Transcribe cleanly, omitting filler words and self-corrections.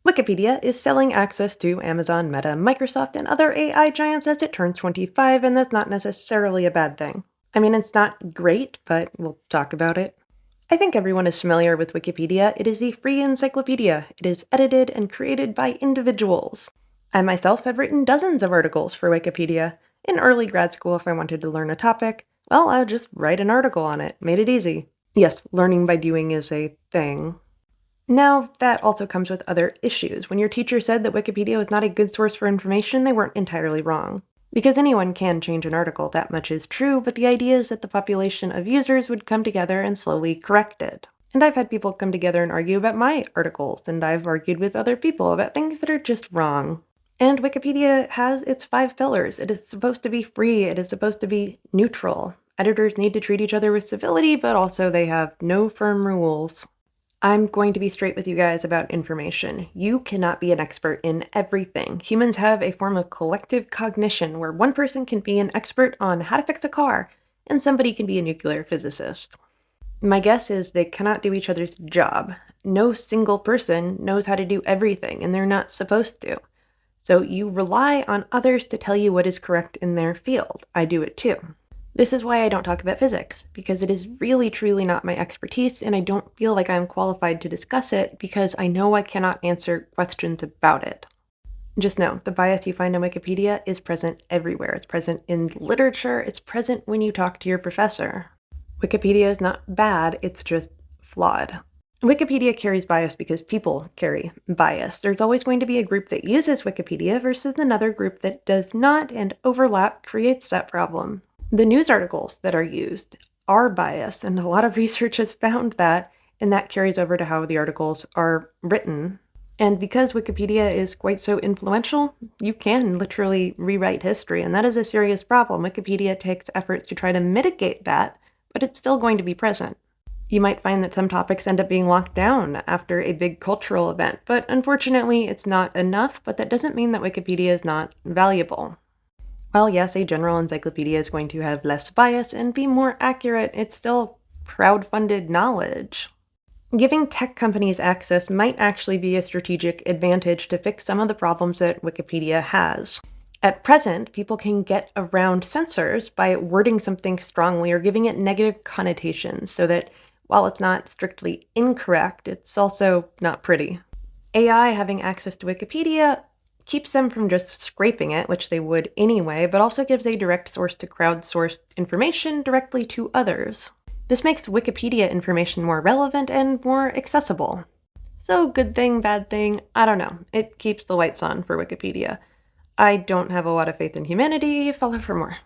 Wikipedia is selling access to Amazon, Meta, Microsoft, and other AI giants as it turns 25, and that's not necessarily a bad thing. I mean, it's not great, but we'll talk about it. I think everyone is familiar with Wikipedia. It is a free encyclopedia. It is edited and created by individuals. I myself have written dozens of articles for Wikipedia. In early grad school, if I wanted to learn a topic, well, I would just write an article on it. Made it easy. Yes, learning by doing is a thing. Now, that also comes with other issues. When your teacher said that Wikipedia was not a good source for information, they weren't entirely wrong. Because anyone can change an article, that much is true, but the idea is that the population of users would come together and slowly correct it. And I've had people come together and argue about my articles, and I've argued with other people about things that are just wrong. And Wikipedia has its 5 pillars. It is supposed to be free, it is supposed to be neutral. Editors need to treat each other with civility, but also they have no firm rules. I'm going to be straight with you guys about information. You cannot be an expert in everything. Humans have a form of collective cognition where one person can be an expert on how to fix a car, and somebody can be a nuclear physicist. My guess is they cannot do each other's job. No single person knows how to do everything, and they're not supposed to. So you rely on others to tell you what is correct in their field. I do it too. This is why I don't talk about physics, because it is really truly not my expertise, and I don't feel like I'm qualified to discuss it because I know I cannot answer questions about it. Just know, the bias you find on Wikipedia is present everywhere. It's present in literature, it's present when you talk to your professor. Wikipedia is not bad, it's just flawed. Wikipedia carries bias because people carry bias. There's always going to be a group that uses Wikipedia versus another group that does not, and overlap creates that problem. The news articles that are used are biased, and a lot of research has found that, and that carries over to how the articles are written. And because Wikipedia is quite so influential, you can literally rewrite history, and that is a serious problem. Wikipedia takes efforts to try to mitigate that, but it's still going to be present. You might find that some topics end up being locked down after a big cultural event, but unfortunately it's not enough, but that doesn't mean that Wikipedia is not valuable. While yes, a general encyclopedia is going to have less bias and be more accurate, it's still crowd-funded knowledge. Giving tech companies access might actually be a strategic advantage to fix some of the problems that Wikipedia has. At present, people can get around censors by wording something strongly or giving it negative connotations so that while it's not strictly incorrect, it's also not pretty. AI having access to Wikipedia keeps them from just scraping it, which they would anyway, but also gives a direct source to crowdsourced information directly to others. This makes Wikipedia information more relevant and more accessible. So good thing, bad thing, I don't know. It keeps the lights on for Wikipedia. I don't have a lot of faith in humanity. Follow for more.